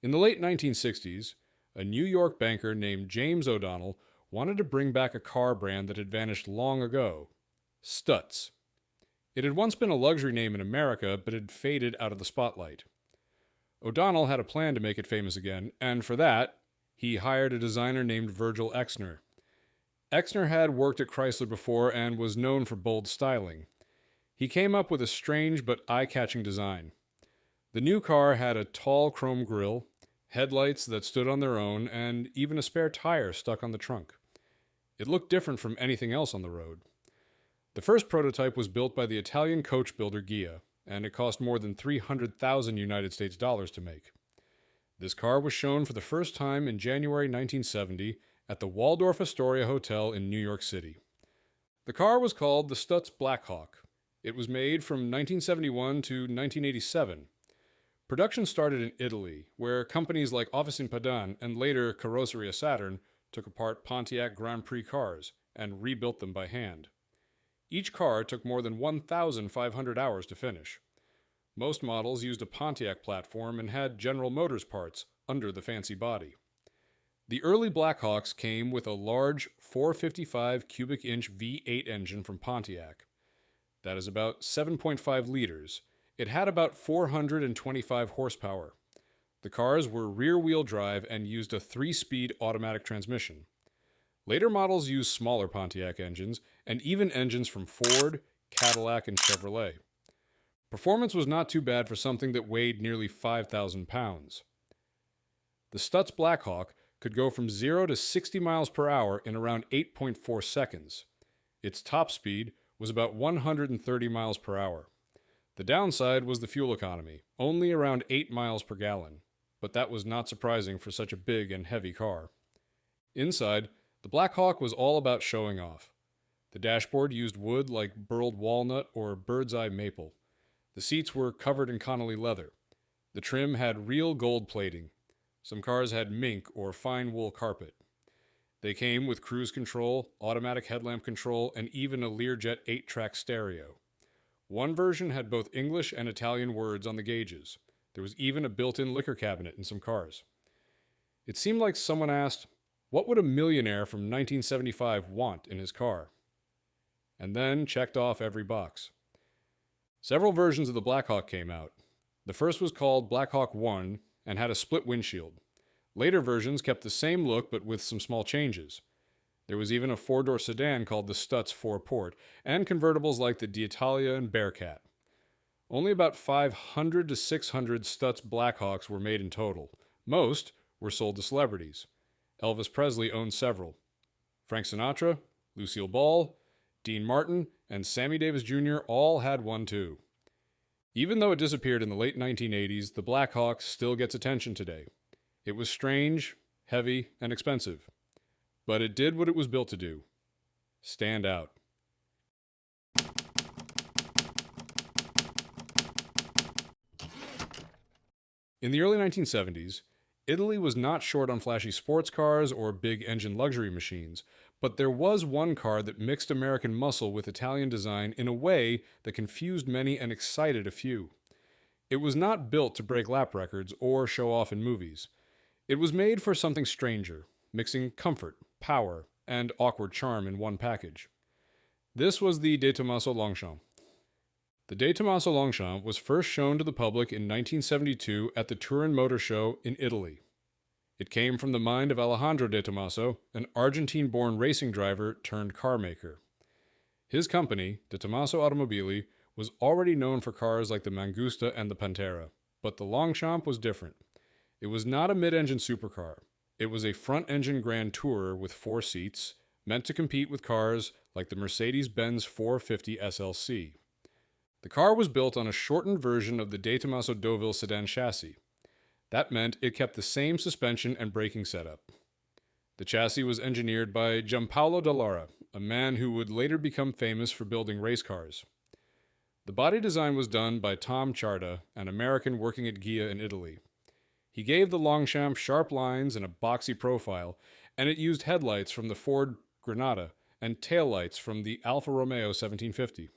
In the late 1960s, a New York banker named James O'Donnell wanted to bring back a car brand that had vanished long ago: Stutz. It had once been a luxury name in America, but had faded out of the spotlight. O'Donnell had a plan to make it famous again, and for that, he hired a designer named Virgil Exner. Exner had worked at Chrysler before and was known for bold styling. He came up with a strange but eye-catching design. The new car had a tall chrome grille, headlights that stood on their own, and even a spare tire stuck on the trunk. It looked different from anything else on the road. The first prototype was built by the Italian coach builder Ghia, and it cost more than 300,000 United States dollars to make. This car was shown for the first time in January 1970 at the Waldorf Astoria Hotel in New York City. The car was called the Stutz Blackhawk. It was made from 1971 to 1987. Production started in Italy, where companies like Officine Padan and later Carrozzeria Saturn took apart Pontiac Grand Prix cars and rebuilt them by hand. Each car took more than 1,500 hours to finish. Most models used a Pontiac platform and had General Motors parts under the fancy body. The early Blackhawks came with a large 455 cubic inch V8 engine from Pontiac. That is about 7.5 liters. It had about 425 horsepower. The cars were rear-wheel drive and used a 3-speed automatic transmission. Later models used smaller Pontiac engines, and even engines from Ford, Cadillac, and Chevrolet. Performance was not too bad for something that weighed nearly 5,000 pounds. The Stutz Blackhawk could go from 0 to 60 miles per hour in around 8.4 seconds. Its top speed was about 130 miles per hour. The downside was the fuel economy, only around 8 miles per gallon, but that was not surprising for such a big and heavy car. Inside, the Blackhawk was all about showing off. The dashboard used wood like burled walnut or bird's eye maple. The seats were covered in Connolly leather. The trim had real gold plating. Some cars had mink or fine wool carpet. They came with cruise control, automatic headlamp control, and even a Learjet 8-track stereo. One version had both English and Italian words on the gauges. There was even a built-in liquor cabinet in some cars. It seemed like someone asked, what would a millionaire from 1975 want in his car? And then checked off every box. Several versions of the Blackhawk came out. The first was called Blackhawk 1 and had a split windshield. Later versions kept the same look but with some small changes. There was even a 4-door sedan called the Stutz 4-port, and convertibles like the d'Italia and Bearcat. Only about 500 to 600 Stutz Blackhawks were made in total. Most were sold to celebrities. Elvis Presley owned several. Frank Sinatra, Lucille Ball, Dean Martin, and Sammy Davis Jr. all had one too. Even though it disappeared in the late 1980s, the Blackhawk still gets attention today. It was strange, heavy, and expensive. But it did what it was built to do: stand out. In the early 1970s, Italy was not short on flashy sports cars or big engine luxury machines, but there was one car that mixed American muscle with Italian design in a way that confused many and excited a few. It was not built to break lap records or show off in movies. It was made for something stranger, mixing comfort, power, and awkward charm in one package. This was the Detomaso Longchamp. The Detomaso Longchamp was first shown to the public in 1972 at the Turin Motor Show in Italy. It came from the mind of Alejandro Detomaso, an Argentine-born racing driver turned car maker. His company, Detomaso Automobili, was already known for cars like the Mangusta and the Pantera, but the Longchamp was different. It was not a mid-engine supercar. It was a front-engine Grand Tourer with 4 seats, meant to compete with cars like the Mercedes-Benz 450 SLC. The car was built on a shortened version of the Detomaso Deville sedan chassis. That meant it kept the same suspension and braking setup. The chassis was engineered by Giampaolo Dallara, a man who would later become famous for building race cars. The body design was done by Tom Ciarda, an American working at Ghia in Italy. He gave the Longchamp sharp lines and a boxy profile, and it used headlights from the Ford Granada and taillights from the Alfa Romeo 1750.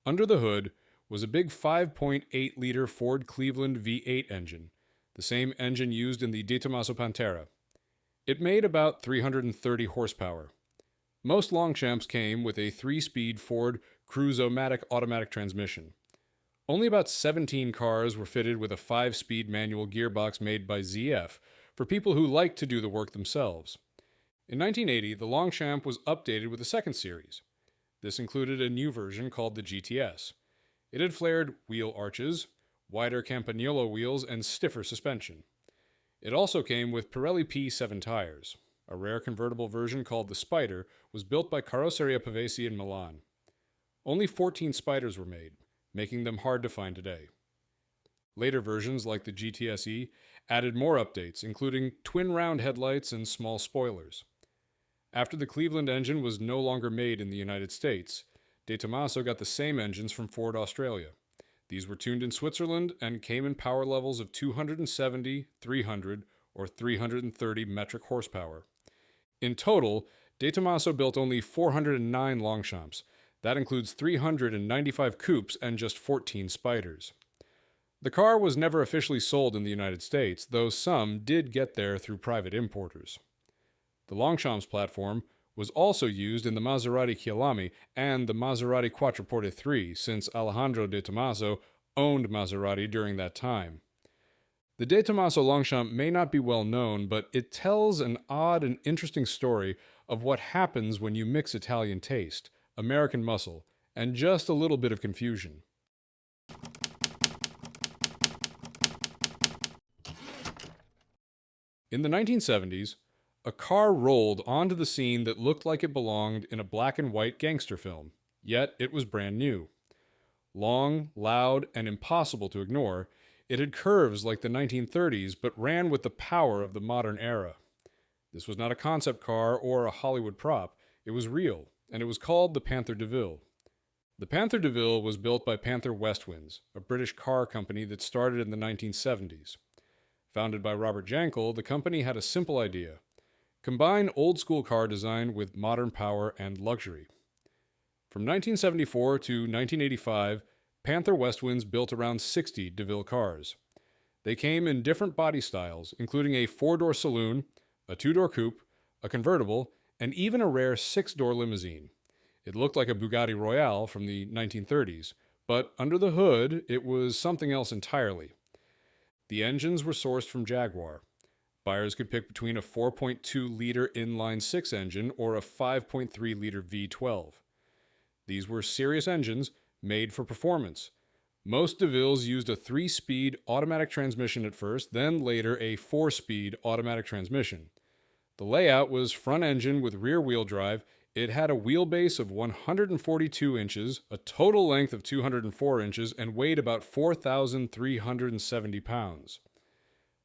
Under the hood was a big 5.8-liter Ford Cleveland V8 engine. the same engine used in the Detomaso Pantera. It made about 330 horsepower. Most Longchamps came with a 3-speed Ford Cruise-O-Matic automatic transmission. Only about 17 cars were fitted with a 5-speed manual gearbox made by ZF for people who liked to do the work themselves. In 1980, the Longchamp was updated with a second series. This included a new version called the GTS. It had flared wheel arches, wider Campagnolo wheels, and stiffer suspension. It also came with Pirelli P7 tires. A rare convertible version called the Spider was built by Carrozzeria Pavesi in Milan. Only 14 Spiders were made, making them hard to find today. Later versions, like the GTSE, added more updates, including twin round headlights and small spoilers. After the Cleveland engine was no longer made in the United States, Detomaso got the same engines from Ford Australia. These were tuned in Switzerland and came in power levels of 270, 300, or 330 metric horsepower. In total, Detomaso built only 409 Longchamps. That includes 395 coupes and just 14 Spiders. The car was never officially sold in the United States, though some did get there through private importers. The Longchamp's platform was also used in the Maserati Chialami and the Maserati Quattroporte 3, since Alejandro Detomaso owned Maserati during that time. The Detomaso Longchamp may not be well known, but it tells an odd and interesting story of what happens when you mix Italian taste, American muscle, and just a little bit of confusion. In the 1970s, a car rolled onto the scene that looked like it belonged in a black and white gangster film, yet it was brand new. Long, loud, and impossible to ignore, it had curves like the 1930s, but ran with the power of the modern era. This was not a concept car or a Hollywood prop, it was real, and it was called the Panther Deville. The Panther Deville was built by Panther Westwinds, a British car company that started in the 1970s. Founded by Robert Jankel, the company had a simple idea: combine old-school car design with modern power and luxury. From 1974 to 1985, Panther Westwinds built around 60 Deville cars. They came in different body styles, including a 4-door saloon, a 2-door coupe, a convertible, and even a rare 6-door limousine. It looked like a Bugatti Royale from the 1930s, but under the hood, it was something else entirely. The engines were sourced from Jaguar. Buyers could pick between a 4.2-liter inline-6 engine or a 5.3-liter V12. These were serious engines made for performance. Most DeVilles used a 3-speed automatic transmission at first, then later a 4-speed automatic transmission. The layout was front engine with rear wheel drive. It had a wheelbase of 142 inches, a total length of 204 inches, and weighed about 4,370 pounds.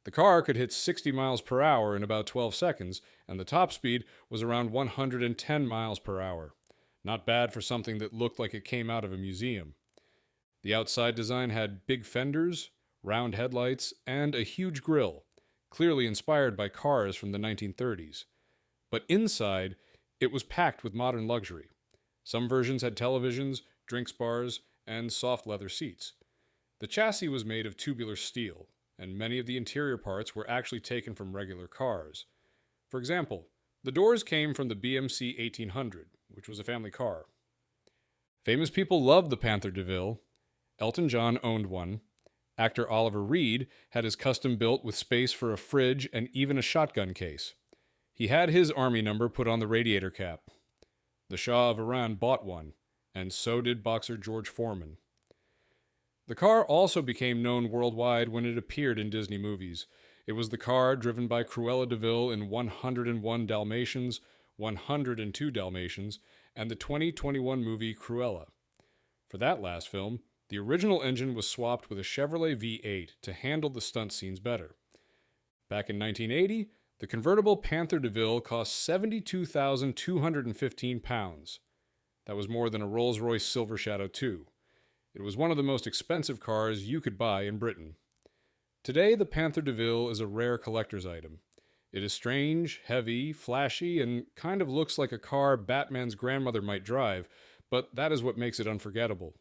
The car could hit 60 miles per hour in about 12 seconds, and the top speed was around 110 miles per hour. Not bad for something that looked like it came out of a museum. The outside design had big fenders, round headlights, and a huge grille, clearly inspired by cars from the 1930s. But inside, it was packed with modern luxury. Some versions had televisions, drinks bars, and soft leather seats. The chassis was made of tubular steel, and many of the interior parts were actually taken from regular cars. For example, the doors came from the BMC 1800, which was a family car. Famous people loved the Panther Deville. Elton John owned one. Actor Oliver Reed had his custom built with space for a fridge and even a shotgun case. He had his army number put on the radiator cap. The Shah of Iran bought one, and so did boxer George Foreman. The car also became known worldwide when it appeared in Disney movies. It was the car driven by Cruella de Vil in 101 Dalmatians, 102 Dalmatians, and the 2021 movie Cruella. For that last film, the original engine was swapped with a Chevrolet V8 to handle the stunt scenes better. Back in 1980, the convertible Panther Deville cost £72,215. That was more than a Rolls-Royce Silver Shadow 2. It was one of the most expensive cars you could buy in Britain. Today, the Panther Deville is a rare collector's item. It is strange, heavy, flashy, and kind of looks like a car Batman's grandmother might drive, but that is what makes it unforgettable.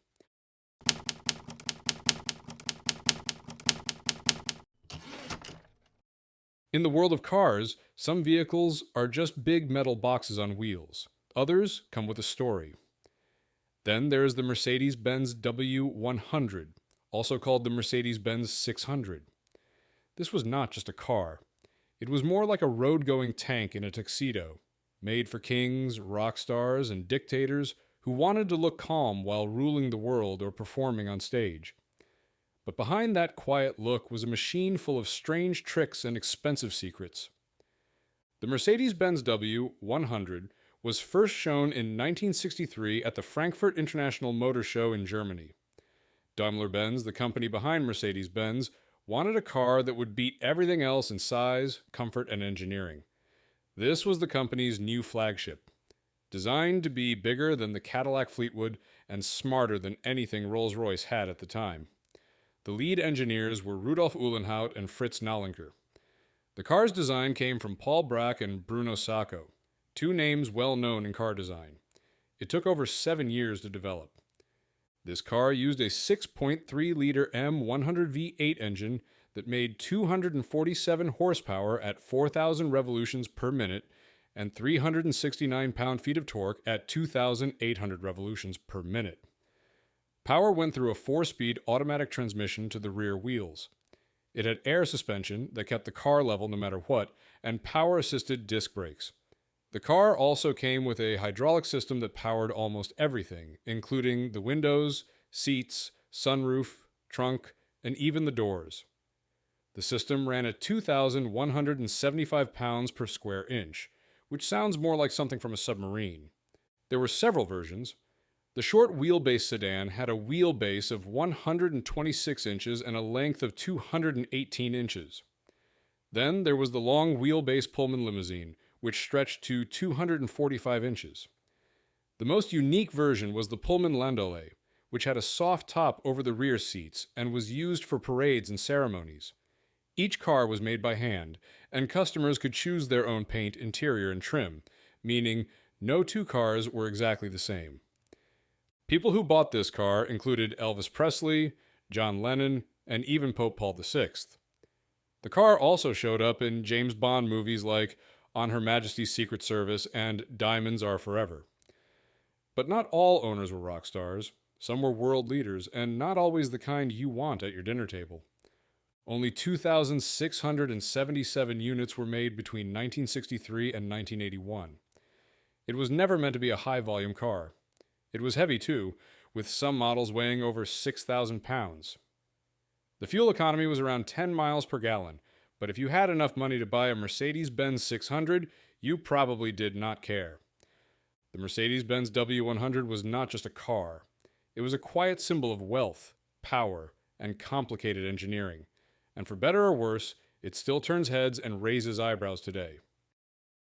In the world of cars, some vehicles are just big metal boxes on wheels. Others come with a story. Then there is the Mercedes-Benz W100, also called the Mercedes-Benz 600. This was not just a car. It was more like a road-going tank in a tuxedo, made for kings, rock stars, and dictators who wanted to look calm while ruling the world or performing on stage. But behind that quiet look was a machine full of strange tricks and expensive secrets. The Mercedes-Benz W100 was first shown in 1963 at the Frankfurt International Motor Show in Germany. Daimler-Benz, the company behind Mercedes-Benz, wanted a car that would beat everything else in size, comfort, and engineering. This was the company's new flagship, designed to be bigger than the Cadillac Fleetwood and smarter than anything Rolls-Royce had at the time. The lead engineers were Rudolf Uhlenhaut and Fritz Nallinger. The car's design came from Paul Bracq and Bruno Sacco, two names well known in car design. It took over 7 years to develop. This car used a 6.3-liter M100 V8 engine that made 247 horsepower at 4,000 revolutions per minute and 369 pound-feet of torque at 2,800 revolutions per minute. Power went through a 4-speed automatic transmission to the rear wheels. It had air suspension that kept the car level no matter what, and power-assisted disc brakes. The car also came with a hydraulic system that powered almost everything, including the windows, seats, sunroof, trunk, and even the doors. The system ran at 2,175 pounds per square inch, which sounds more like something from a submarine. There were several versions. The short wheelbase sedan had a wheelbase of 126 inches and a length of 218 inches. Then there was the long wheelbase Pullman limousine, which stretched to 245 inches. The most unique version was the Pullman Landaulet, which had a soft top over the rear seats and was used for parades and ceremonies. Each car was made by hand, and customers could choose their own paint, interior, and trim, meaning no two cars were exactly the same. People who bought this car included Elvis Presley, John Lennon, and even Pope Paul VI. The car also showed up in James Bond movies like On Her Majesty's Secret Service and Diamonds Are Forever. But not all owners were rock stars. Some were world leaders, and not always the kind you want at your dinner table. Only 2,677 units were made between 1963 and 1981. It was never meant to be a high-volume car. It was heavy, too, with some models weighing over 6,000 pounds. The fuel economy was around 10 miles per gallon, but if you had enough money to buy a Mercedes-Benz 600, you probably did not care. The Mercedes-Benz W100 was not just a car. It was a quiet symbol of wealth, power, and complicated engineering. And for better or worse, it still turns heads and raises eyebrows today.